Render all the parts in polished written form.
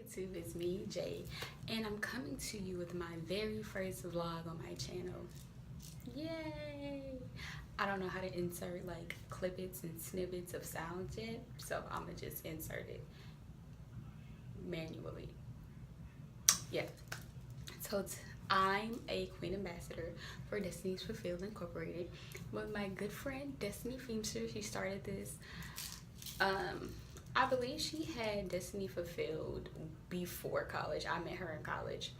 YouTube, it's me, Jay, and I'm coming to you with my very first vlog on my channel. Yay! I don't know how to insert like clippets and snippets of sounds yet, so I'm gonna just insert it manually. Yeah. So I'm a Queen Ambassador for Destiny's Fulfilled Incorporated with my good friend Destiny Feemster. She started this. I believe she had Destiny Fulfilled before college. I met her in college,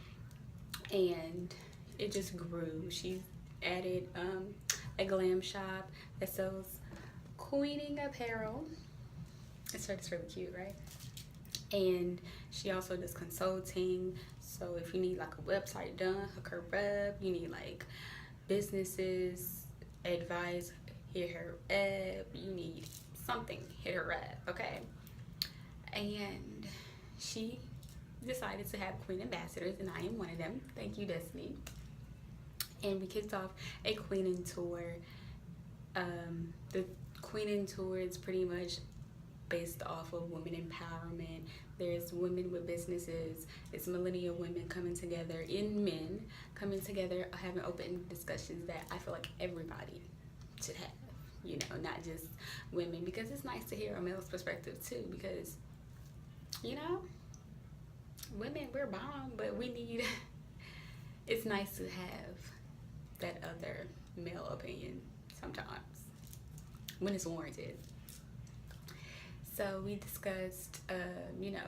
and it just grew. She added a glam shop that sells queening apparel. It's really cute, right? And she also does consulting. So if you need like a website done, hook her up. You need like businesses advice, hit her up. You need something, hit her up, okay? And she decided to have Queen Ambassadors, and I am one of them. Thank you, Destiny. And we kicked off a Queening Tour. The Queening Tour is pretty much based off of women empowerment. There's women with businesses. It's millennial women coming together, and men coming together, having open discussions that I feel like everybody should have. You know, not just women, because it's nice to hear a male's perspective too, because, you know, women, we're bomb, but we need, it's nice to have that other male opinion sometimes when it's warranted. So we discussed, you know,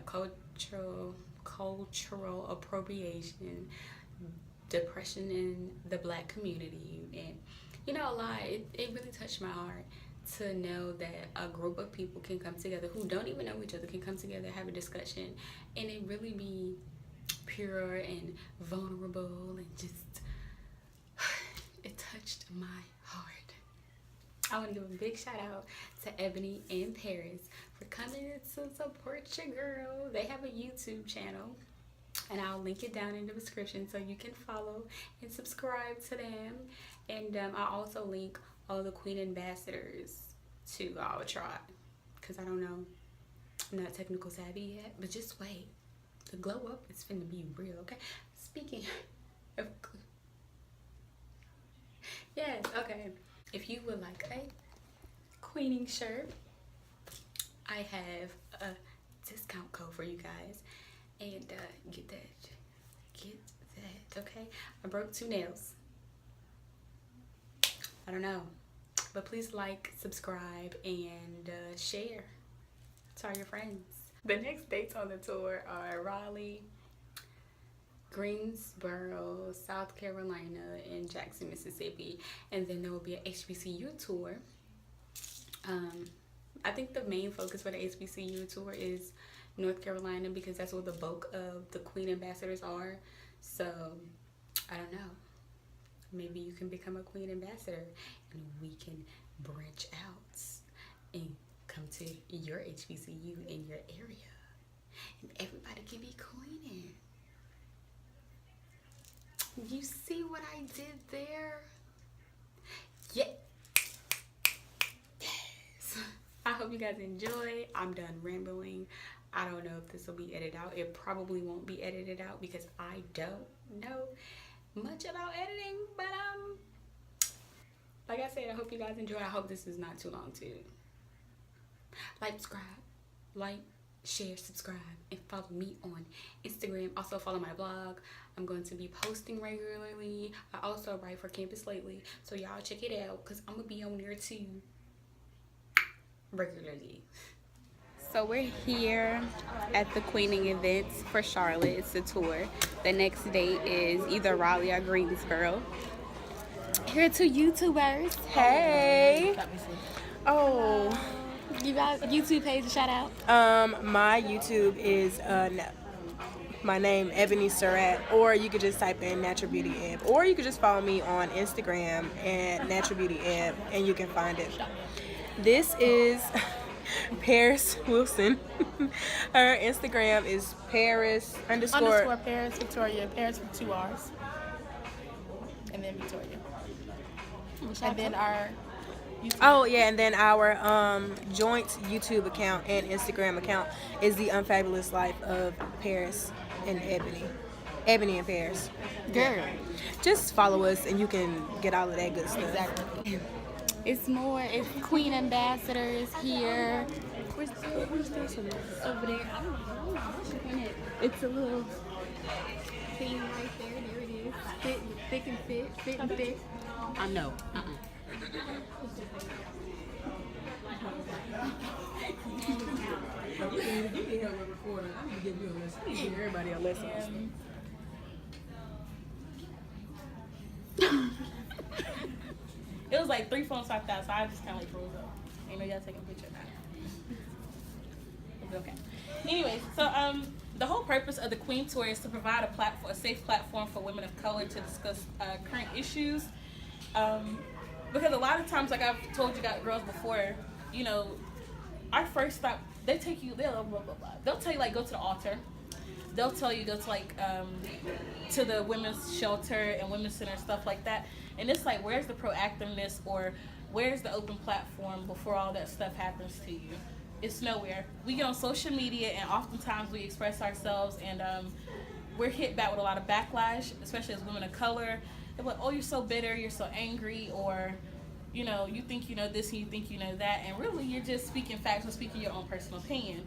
cultural appropriation, depression in the Black community, and you know, a lot. It really touched my heart to know that a group of people can come together who don't even know each other, can come together, have a discussion, and it really be pure and vulnerable, and just it touched my heart. I want to give a big shout out to Ebony and Paris for coming to support your girl. They have a YouTube channel, and I'll link it down in the description so you can follow and subscribe to them. And I'll also link all the Queen Ambassadors too. I'll try, because I don't know, I'm not technical savvy yet, but just wait. The glow up is finna be real, okay? Speaking of, yes, okay. If you would like a queening shirt, I have a discount code for you guys, and get that, okay? I broke 2 nails. I don't know, but please like, subscribe, and share. Tell your friends. The next dates on the tour are Raleigh, Greensboro, South Carolina, and Jackson, Mississippi, and then there will be an HBCU tour. I think the main focus for the HBCU tour is North Carolina, because that's where the bulk of the Queen Ambassadors are. So I don't know, maybe you can become a Queen Ambassador and we can branch out and come to your HBCU in your area, and everybody can be queening. You see what I did there? Yeah. Yes. I hope you guys enjoy. I'm done rambling. I don't know if this will be edited out. It probably won't be edited out because I don't know much about editing, but like I said, I hope you guys enjoy. I hope this is not too long too. Like, share, subscribe, and follow me on Instagram. Also follow my blog. I'm going to be posting regularly. I also write for Campus Lately, so y'all check it out, because I'm gonna be on there too regularly. So we're here at the Queening events for Charlotte. It's a tour. The next date is either Raleigh or Greensboro. Here are 2 YouTubers. Hey. Oh, You got YouTube page to shout out? my YouTube is my name, Ebony Surratt, or you could just type in Natural Beauty Eb, or you could just follow me on Instagram at Natural Beauty Eb, and you can find it. This is Paris Wilson. Her Instagram is Paris _ Paris Victoria. Paris with 2 R's. And then Victoria. And then our Oh yeah, and then our joint YouTube account and Instagram account is the Unfabulous Life of Paris and Ebony. Ebony and Paris. Girl. Just follow us and you can get all of that good stuff. Exactly. It's Queen Ambassador is here. Where's this one? Over there. I don't know. It's a little thing right there. There it is. Thick and fit. Fit and thick. I know. Everybody a lesson. It was like 3 phones swapped out, so I just kind of like froze up. Ain't know y'all taking a picture of that. It's okay. Anyways, so the whole purpose of the Queen Tour is to provide a safe platform for women of color to discuss current issues. Because a lot of times, like I've told you guys, girls before, you know, our first stop, they'll tell you like go to the altar. They'll tell you go to like to the women's shelter and women's center and stuff like that. And it's like, where's the proactiveness or where's the open platform before all that stuff happens to you? It's nowhere. We get on social media and oftentimes we express ourselves and we're hit back with a lot of backlash, especially as women of color. They're like, oh, you're so bitter, you're so angry, or you know, you think you know this and you think you know that, and really you're just speaking facts or speaking your own personal opinion.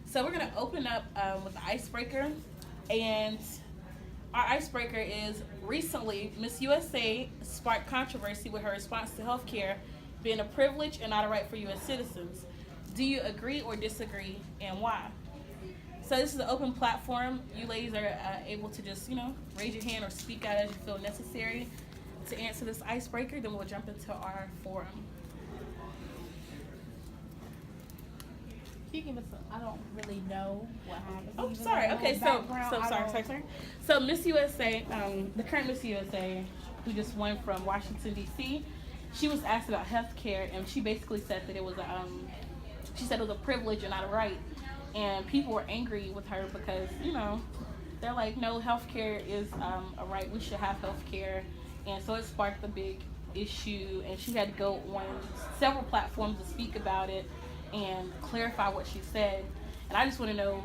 So we're gonna open up with the icebreaker, and our icebreaker is recently Miss USA sparked controversy with her response to healthcare being a privilege and not a right for U.S. citizens. Do you agree or disagree, and why? So this is an open platform. You ladies are able to just, you know, raise your hand or speak out as you feel necessary to answer this icebreaker. Then we'll jump into our forum. You give us I don't really know what happened. Oh, sorry. Okay, sorry. So Miss USA, the current Miss USA, who just won from Washington D.C., she was asked about health care, and she basically said that it was a privilege and not a right. And people were angry with her because, you know, they're like, no, healthcare is a right. We should have healthcare. And so it sparked a big issue, and she had to go on several platforms to speak about it and clarify what she said. And I just want to know,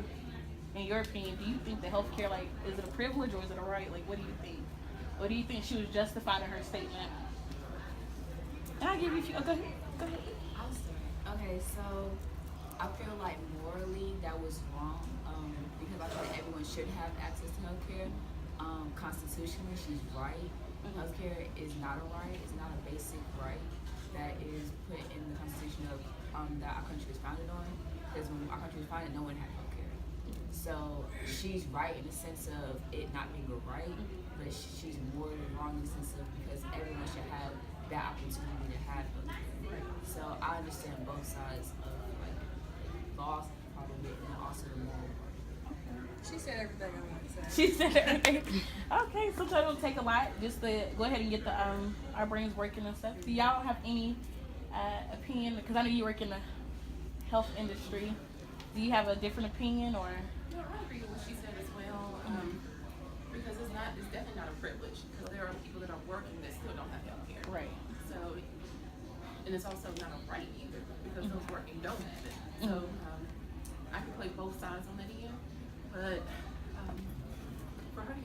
in your opinion, do you think that healthcare, like, is it a privilege or is it a right? Like, what do you think? Or do you think she was justified in her statement? And I'll give you a few. Oh, go ahead. I'll start. Okay, so I feel like morally that was wrong because I feel like everyone should have access to healthcare. Constitutionally, she's right. Healthcare is not a right. It's not a basic right that is put in the Constitution of that our country was founded on. Because when our country was founded, no one had healthcare. So she's right in the sense of it not being a right, but she's morally wrong in the sense of because everyone should have that opportunity to have healthcare. So I understand both sides of like laws part of it and also the moral part. She said everything I want to say. She said everything. Okay, sometimes it don't take a lot just to go ahead and get the our brains working and stuff. Do y'all have any opinion? Because I know you work in the health industry. Do you have a different opinion or? No, I agree with what she said as well. Because it's definitely not a privilege. Because there are people that are working that still don't have health care. Right. So, and it's also not a right either because those working don't have it. So, I can play both sides on that end. But for her to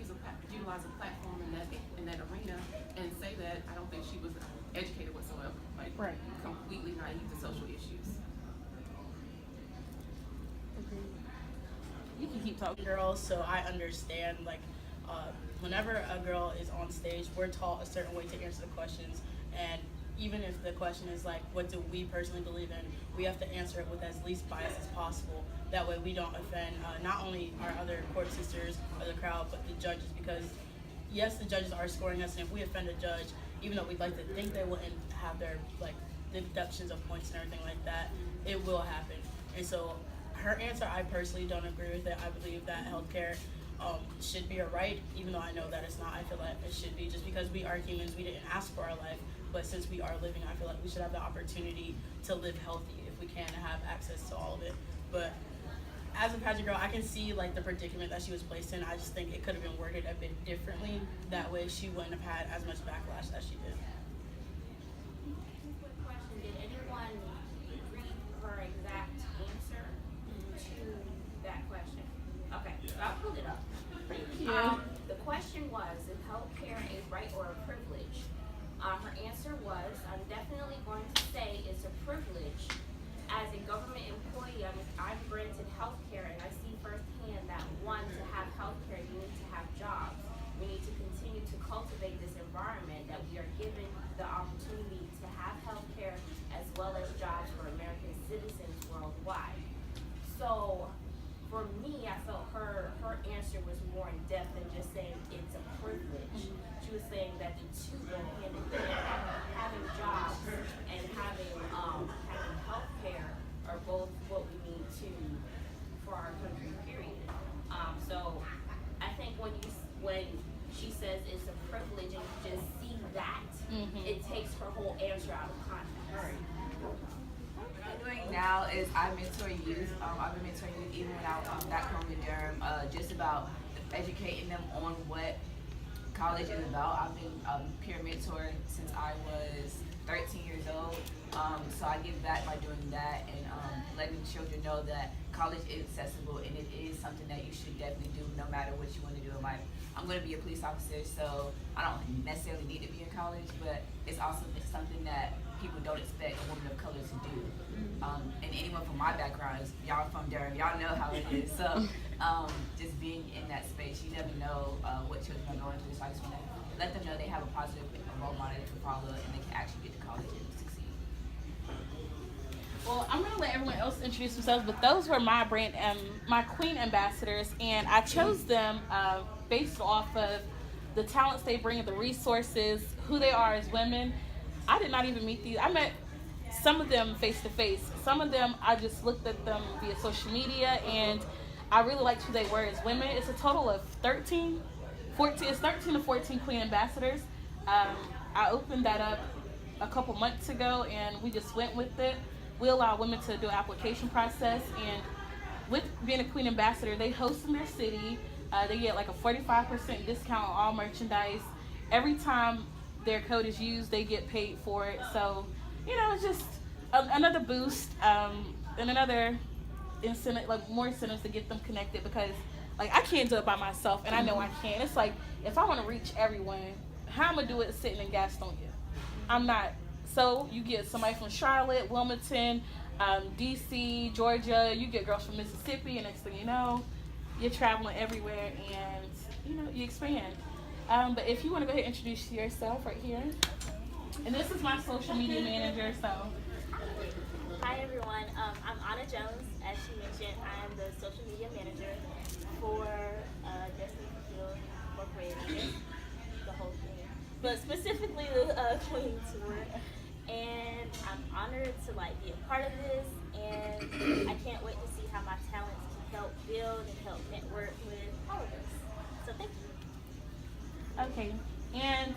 utilize a platform in that arena and say that, I don't think she was educated whatsoever. Like, Right. completely naive to social issues. You can keep talking. Girls, so I understand, like, whenever a girl is on stage, we're taught a certain way to answer the questions, and even if the question is like, what do we personally believe in, we have to answer it with as least bias as possible. That way we don't offend not only our other court sisters or the crowd, but the judges, because yes, the judges are scoring us, and if we offend a judge, even though we'd like to think they wouldn't have their, like, deductions of points and everything like that, it will happen. And so her answer, I personally don't agree with it. I believe that healthcare should be a right, even though I know that it's not. I feel like it should be, just because we are humans, we didn't ask for our life, but since we are living, I feel like we should have the opportunity to live healthy if we can, and have access to all of it. But as a pageant girl, I can see like the predicament that she was placed in. I just think it could have been worded a bit differently. That way she wouldn't have had as much backlash as she did. Quick question. Did The question was, is healthcare a right or a privilege? Her answer was, I'm definitely going to say it's a privilege. As a government employee, I'm granted healthcare, and I see firsthand that one, to have healthcare, you need to have jobs. We need to continue to cultivate this environment that we are given the opportunity to have healthcare as well as jobs for American citizens worldwide. So for me, I felt her answer was more in depth than just saying it's a privilege. She was saying that the two go hand in hand. Having jobs and having healthcare are both what we need to for our country, period. So I think when she says it's a privilege and you just see that, it takes her whole answer out of context. What I'm doing now is I mentor youth. I've been mentoring youth even when I was back home in Durham, just about educating them on what college is about. I've been peer mentor since I was 13 years old. So I give back by doing that and letting children know that college is accessible and it is something that you should definitely do no matter what you want to do in life. I'm going to be a police officer, so I don't necessarily need to be in college, but it's also something that people don't expect a woman of color to do. And anyone from my background, y'all from Durham, y'all know how it is. So just being in that space, you never know what children are going through. So I just want to let them know they have a positive role model to follow and they can actually get to college and succeed. Well, I'm gonna let everyone else introduce themselves, but those were my brand, my Queen ambassadors, and I chose them based off of the talents they bring, the resources, who they are as women. I did not even meet these. I met some of them face to face. Some of them I just looked at them via social media, and I really liked who they were as women. It's a total of 13 to 14 Queen ambassadors. I opened that up a couple months ago, and we just went with it. We allow women to do an application process, and with being a Queen ambassador, they host in their city. They get like a 45% discount on all merchandise. Every time their code is used, they get paid for it. So, you know, it's just another boost and another incentive, like more incentives to get them connected, because like I can't do it by myself, and I know I can. It's like if I want to reach everyone, how I'm gonna do it sitting in Gastonia? I'm not. So you get somebody from Charlotte, Wilmington, DC, Georgia. You get girls from Mississippi, and next thing you know, you're traveling everywhere, and you know you expand. But if you want to go ahead and introduce yourself right here, and this is my social media manager. So, hi everyone. I'm Anna Jones. As she mentioned, I am the social media manager for Destiny Fulfilled Incorporated, the whole thing, but specifically the Queen Tour. And I'm honored to be a part of this, and I can't wait to see how my talents can help build and help network with all of us. So thank you. okay, and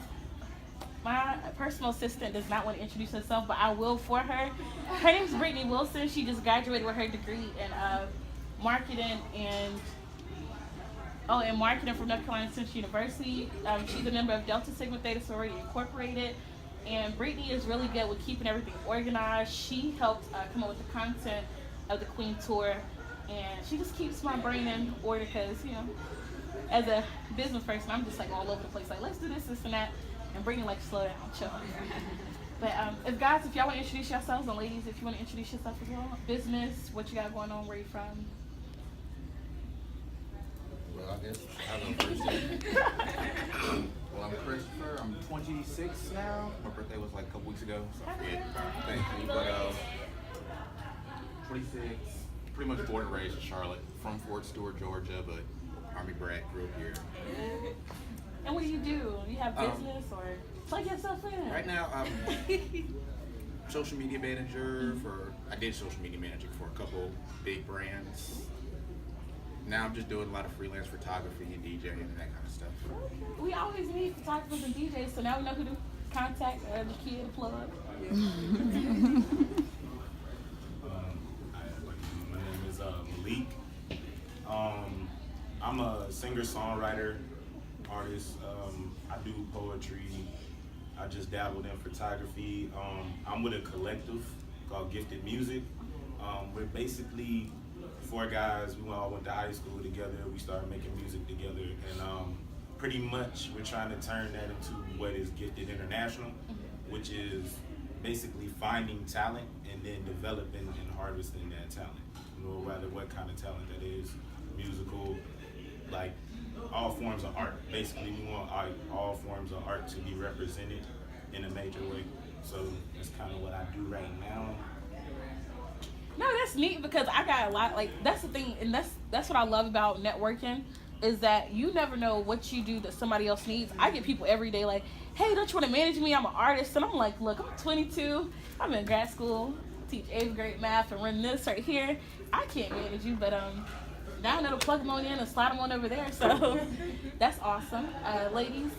my personal assistant does not want to introduce herself, but I will for her. Her name is Brittany Wilson. She just graduated with her degree in marketing marketing from North Carolina Central University. She's a member of Delta Sigma Theta Sorority Incorporated. And Brittany is really good with keeping everything organized. She helped come up with the content of the Queen Tour, and she just keeps my brain in order because, you know, as a business person, I'm just all over the place. Let's do this, and that, and Brittany slow down, chill. But if y'all want to introduce yourselves, and ladies, if you want to introduce yourself as well, business, what you got going on, where you from? Well, I guess I go first. Well, I'm Christopher. I'm 26 now. My birthday was a couple weeks ago, so I forget. Thank you. But 26, pretty much born and raised in Charlotte, from Fort Stewart, Georgia, but Army brat, grew up here. And what do? You have business or plug yourself in? Right now, I'm social media manager I did social media manager for a couple big brands. Now I'm just doing a lot of freelance photography and DJing and that kind of stuff. We always need photographers and DJs, so now we know who to contact or the kid to plug. My name is Malik. I'm a singer-songwriter, artist. I do poetry. I just dabbled in photography. I'm with a collective called Gifted Music. We're basically 4 guys. We all went to high school together. We started making music together, and pretty much we're trying to turn that into what is Gifted International, which is basically finding talent and then developing and harvesting that talent. No matter what kind of talent that is, musical, like all forms of art. Basically, we want all forms of art to be represented in a major way. So that's kind of what I do right now. No, that's neat because I got a lot. Like that's the thing, and that's what I love about networking, is that you never know what you do that somebody else needs. I get people every day like, "Hey, don't you want to manage me? I'm an artist," and I'm like, "Look, I'm 22. I'm in grad school, teach 8th grade math, and run this right here. I can't manage you, but now I know to plug them on in and slide them on over there." So that's awesome, ladies.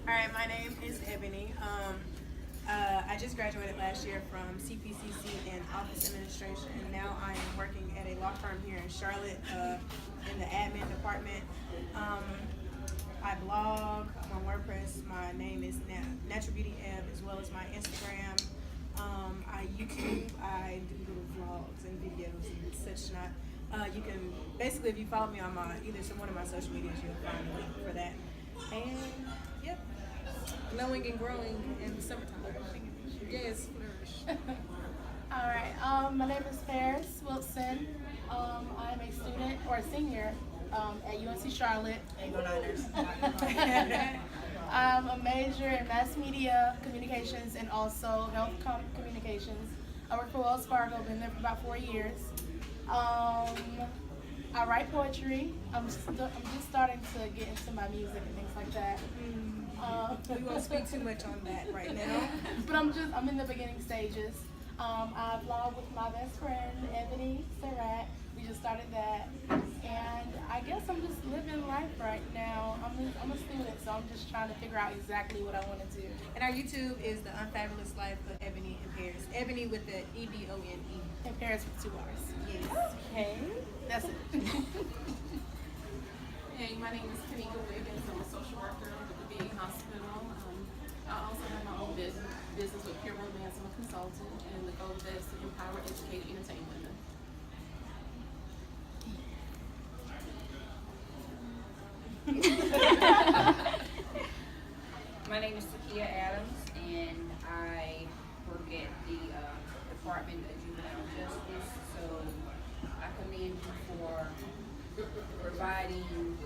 All right, my name is Ebony. I just graduated last year from CPCC in office administration, and now I am working at a law firm here in Charlotte in the admin department. I blog, I'm on WordPress. My name is Natural Beauty Ebb, as well as my Instagram. I YouTube, I do little vlogs and videos and such not. You can, basically, if you follow me on one of my social medias, you'll find a link for that. And, yep, glowing and growing in the summertime. Yes, flourish. All right, my name is Ferris Wilson. I'm a student or a senior at UNC Charlotte. Ain't go Niners. I'm a major in mass media communications and also health communications. I work for Wells Fargo, been there for about 4 years. I write poetry. I'm just starting to get into my music and things like that. We won't speak too much on that right now. But I'm in the beginning stages. I vlog with my best friend, Ebony Surratt. We just started that. And I guess I'm just living life right now. I'm a student, so I'm just trying to figure out exactly what I want to do. And our YouTube is The Unfabulous Life of Ebony and Paris. Ebony with the EBONE. And Paris with 2 R's. Yes. Okay. That's it. Hey, my name is Kanika Wiggins. I'm a social worker with the VA Hospital. I also have my own business with Pure Romance. I'm a consultant, and the goal of that is to empower, educate, and entertain women. My name is Takia Adams, and I work at the Department of Juvenile Justice. So I commend you for providing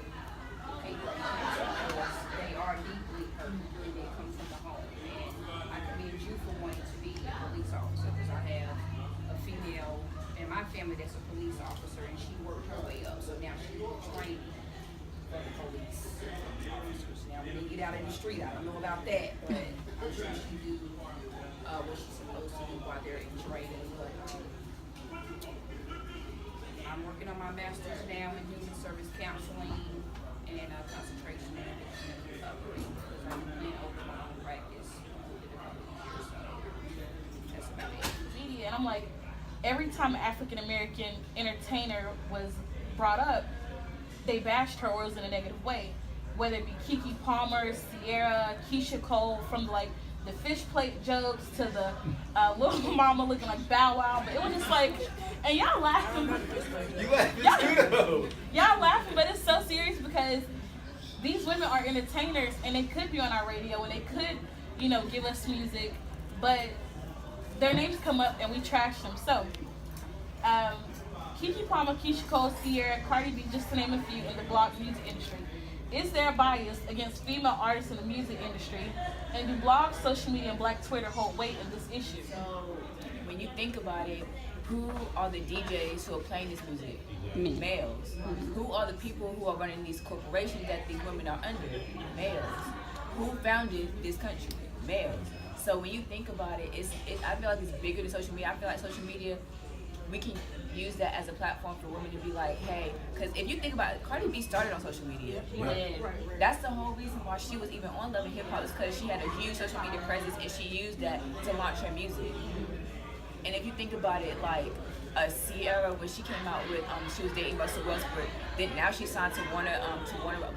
paper because they are deeply hurt when they come from the home. And I commend you for wanting to be a police officer because I have a female in my family that's a police officer, and she worked her way up. So now she's training for the police officers. Now when they get out in the street, I don't know about that, but I'm sure she do what she's supposed to do while they're in training. But I'm working on my master's now in human service counseling and concentration and recovery because I've been open my own practice in a couple of years. So that's about it. Media, and I'm like, every time an African American entertainer was brought up, they bashed her or it was in a negative way. Whether it be Keke Palmer, Sierra, Keisha Cole, from the fish plate jokes to the little mama looking like Bow Wow, but it was just like, and y'all laughing. You laughing? Y'all laughing, but it's so serious because these women are entertainers and they could be on our radio and they could, give us music, but their names come up and we trash them. So, Keke Palmer, Keisha Cole, Sierra, Cardi B, just to name a few, in the Block music industry. Is there a bias against female artists in the music industry? And do blogs, social media, and Black Twitter hold weight in this issue? So, when you think about it, who are the DJs who are playing this music? Me. Males. Who are the people who are running these corporations that these women are under? Males. Who founded this country? Males. So when you think about it, I feel like it's bigger than social media. I feel like social media, we can use that as a platform for women to be like, hey, because if you think about it, Cardi B started on social media. Right. And that's the whole reason why she was even on Love and Hip Hop, is because she had a huge social media presence and she used that to launch her music. And if you think about it, like Sierra, when she came out with, she was dating Russell Westbrook, then now she's signed to Warner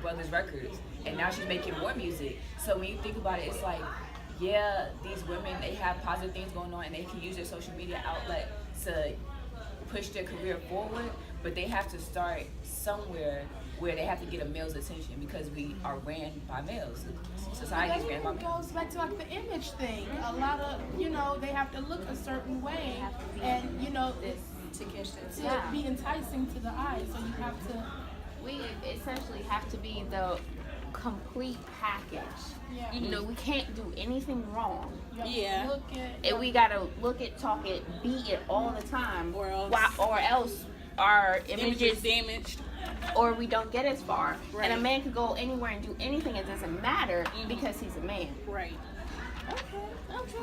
Brothers Records, and now she's making more music. So when you think about it, it's like, yeah, these women, they have positive things going on and they can use their social media outlet to push their career forward, but they have to start somewhere where they have to get a male's attention because we are ran by males. Society is ran by It males. goes back to like the image thing. A lot of, they have to look a certain way, and To catch that. to be enticing to the eye. So you have to. We essentially have to be the complete package. Yeah. You know, we can't do anything wrong. You have to Yeah. Look at. And we gotta look it, talk it, be it all the time, Or else- or else our Image images is damaged. or we don't get as far. Right. And a man could go anywhere and do anything. It doesn't matter because he's a man. Right. Okay.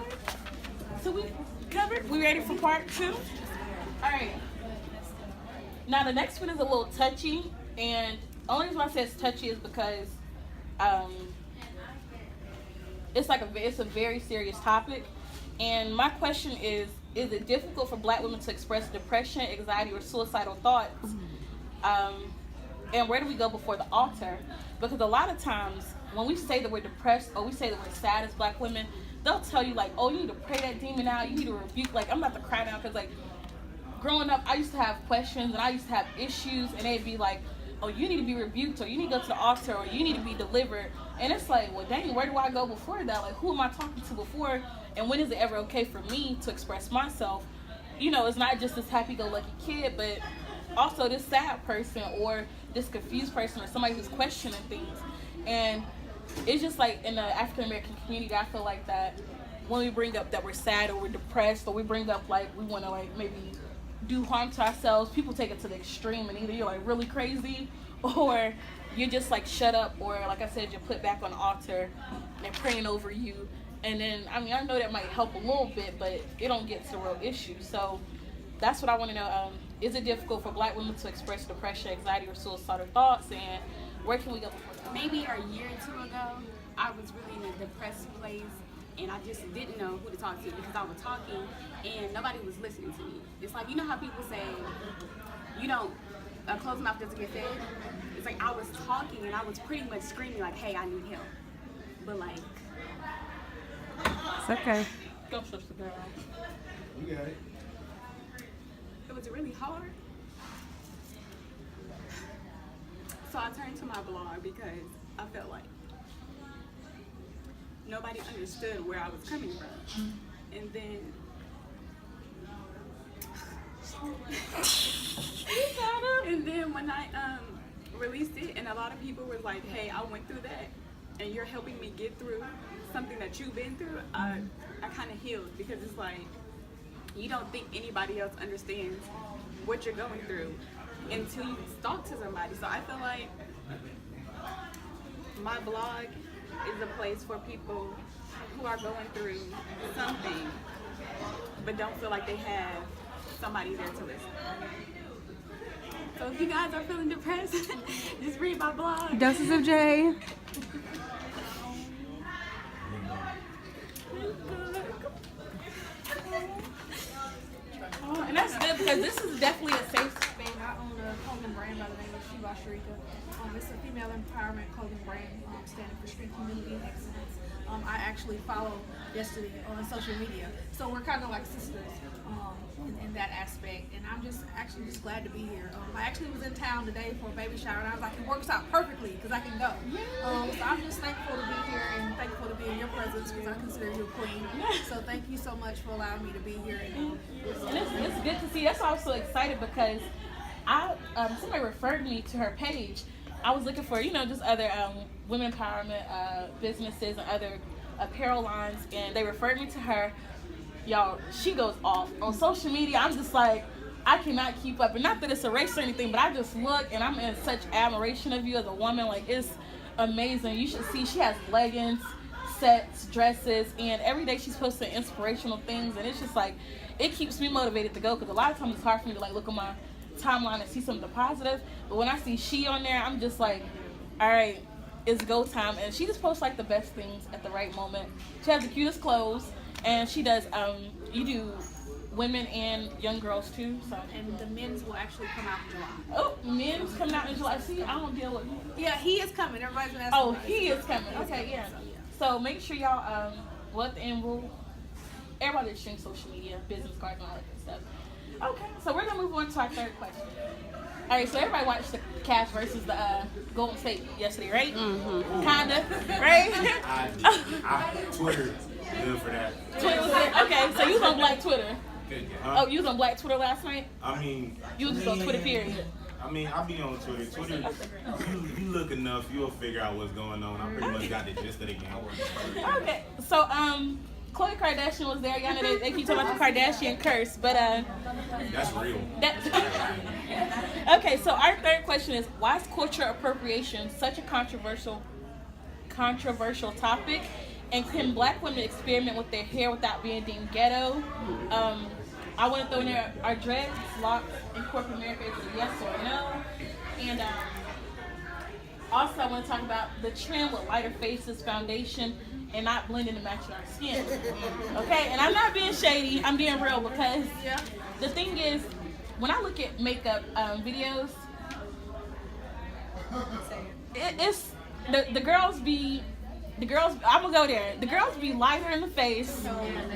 So we covered. We ready for part 2? All right. Now the next one is a little touchy, and the only reason why I say it's touchy is because it's a very serious topic. And my question is it difficult for Black women to express depression, anxiety, or suicidal thoughts? And where do we go before the altar? Because a lot of times when we say that we're depressed or we say that we're sad as Black women, they'll tell you like, oh, you need to pray that demon out, you need to rebuke. Like, I'm about to cry now because like growing up I used to have questions and I used to have issues, and they'd be like, oh, you need to be rebuked, or you need to go to the altar, or you need to be delivered. And it's like, well, dang, where do I go before that? Like, who am I talking to before? And when is it ever okay for me to express myself? You know, it's not just this happy-go-lucky kid, but also this sad person or this confused person or somebody who's questioning things. And it's just like in the African-American community, I feel like that when we bring up that we're sad or we're depressed, or we bring up like we want to like maybe do harm to ourselves, people take it to the extreme, and either you're like really crazy or you're just like shut up, or like I said, you're put back on the altar and they're praying over you. And then, I mean, I know that might help a little bit, but it don't get to the real issue. So that's what I want to know. Is it difficult for Black women to express depression, anxiety, or suicidal thoughts? And where can we go before that? Maybe a year or two ago, I was really in a depressed place, and I just didn't know who to talk to because I was talking and nobody was listening to me. It's like, you know how people say, a closed mouth doesn't get fed? It's like I was talking and I was pretty much screaming like, hey, I need help. But like, It's okay. Go, sister girl. You got it. it was really hard. So I turned to my blog because I felt like nobody understood where I was coming from. And then when I released it, and a lot of people were like, hey, I went through that and you're helping me get through something that you've been through, I kind of healed, because it's like you don't think anybody else understands what you're going through until you talk to somebody. So I feel like my blog is a place for people who are going through something but don't feel like they have somebody there to listen. So if you guys are feeling depressed, just read my blog. Doses of J. And that's good because this is definitely a safe space. I own a clothing brand by the name of Shiva Shrika. It's a female empowerment clothing brand standing for strength, community, and excellence. I actually follow Destiny on social media, so we're kind of like sisters in that aspect. And I'm just glad to be here. I actually was in town today for a baby shower, and I was like, it works out perfectly because I can go. So I'm just thankful to be here and thankful to be in your presence because I consider you a queen. So thank you so much for allowing me to be here. And it's good to see. That's why I was so excited, because somebody referred me to her page. I was looking for, just other women empowerment businesses and other apparel lines, and they referred me to her. Y'all, she goes off on social media. I'm just like, I cannot keep up. And not that it's a race or anything, but I just look and I'm in such admiration of you as a woman. Like, it's amazing. You should see, she has leggings, sets, dresses, and every day she's posting inspirational things, and it's just like, it keeps me motivated to go, because a lot of times it's hard for me to like look on my timeline and see something positive, but when I see she on there, I'm just like, all right, it's go time. And she just posts like the best things at the right moment. She has the cutest clothes, and she does you do women and young girls too, so. And the men's will actually come out in July. Oh, men's coming out in July. See, I don't deal with men. Yeah, he is coming. Everybody's been asking. Oh, he is coming. Okay, yeah. So make sure y'all at the end rule, everybody streams social media, business cards, and all that good stuff. Okay, so we're gonna move on to our third question. All right, so everybody watched the Cavs versus the Golden State yesterday, right? Mm-hmm. Kinda, right? I Twitter good for that. Twitter was good. Okay, so you was on Black Twitter. Oh, you was on Black Twitter last night? I mean, You was just on Twitter, period. I mean, I'll be on Twitter. Twitter, you look enough, you'll figure out what's going on. I pretty much got the gist of the game. Okay, so Khloe Kardashian was there. Y'all know they keep talking about the Kardashian curse, but That's real. Okay, so our third question is, why is cultural appropriation such a controversial topic? And can Black women experiment with their hair without being deemed ghetto? I want to throw in there, are dreads, locks in corporate America, is it yes or no? And also I want to talk about the trend with lighter faces, foundation, and not blending to match our skin. Okay, and I'm not being shady, I'm being real, because the thing is, when I look at makeup videos, it's the girls be, I'm gonna go there. The girls be lighter in the face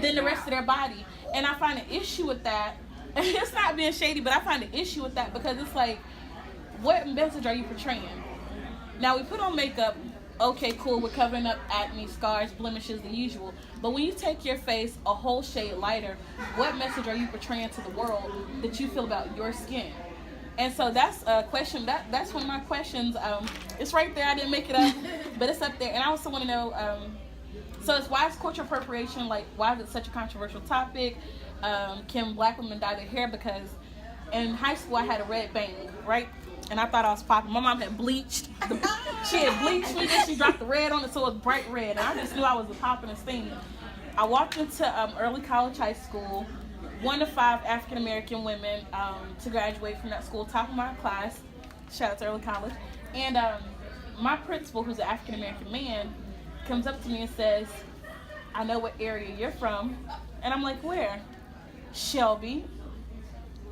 than the rest of their body. And I find an issue with that. It's not being shady, but I find an issue with that because it's like, what message are you portraying? Now, we put on makeup, okay, cool, we're covering up acne, scars, blemishes, the usual. But when you take your face a whole shade lighter, what message are you portraying to the world that you feel about your skin? And so that's a question, that's one of my questions. It's right there, I didn't make it up, but it's up there. And I also want to know, so it's why is cultural appropriation, like, why is it such a controversial topic? Can Black women dye their hair? Because in high school I had a red bang, right? And I thought I was popping. My mom had bleached. She had bleached me, then she dropped the red on it so it was bright red. And I just knew I was the poppin'est thing. I walked into early college high school, 1 of 5 African American women to graduate from that school, top of my class. Shout out to early college. And my principal, who's an African American man, comes up to me and says, I know what area you're from. And I'm like, where? Shelby.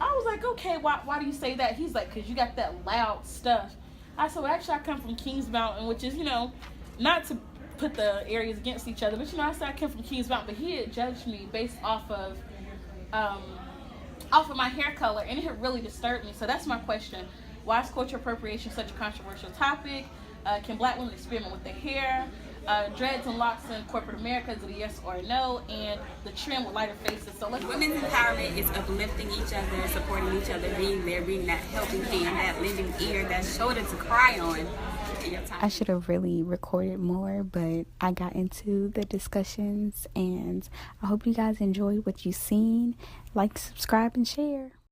I was like, okay, why do you say that? He's like, because you got that loud stuff. I said, well, actually, I come from Kings Mountain, which is, not to put the areas against each other, but, I said I come from Kings Mountain. But he had judged me based off of my hair color, and it had really disturbed me. So that's my question. Why is cultural appropriation such a controversial topic? Can Black women experiment with their hair? Dreads and locks in corporate America, is it a yes or a no? And the trend with lighter faces. So let's Women's empowerment is uplifting each other, supporting each other, being there, being that helping hand, that lending ear, that shoulder to cry on. I should have really recorded more, but I got into the discussions, and I hope you guys enjoyed what you've seen. Like, subscribe, and share.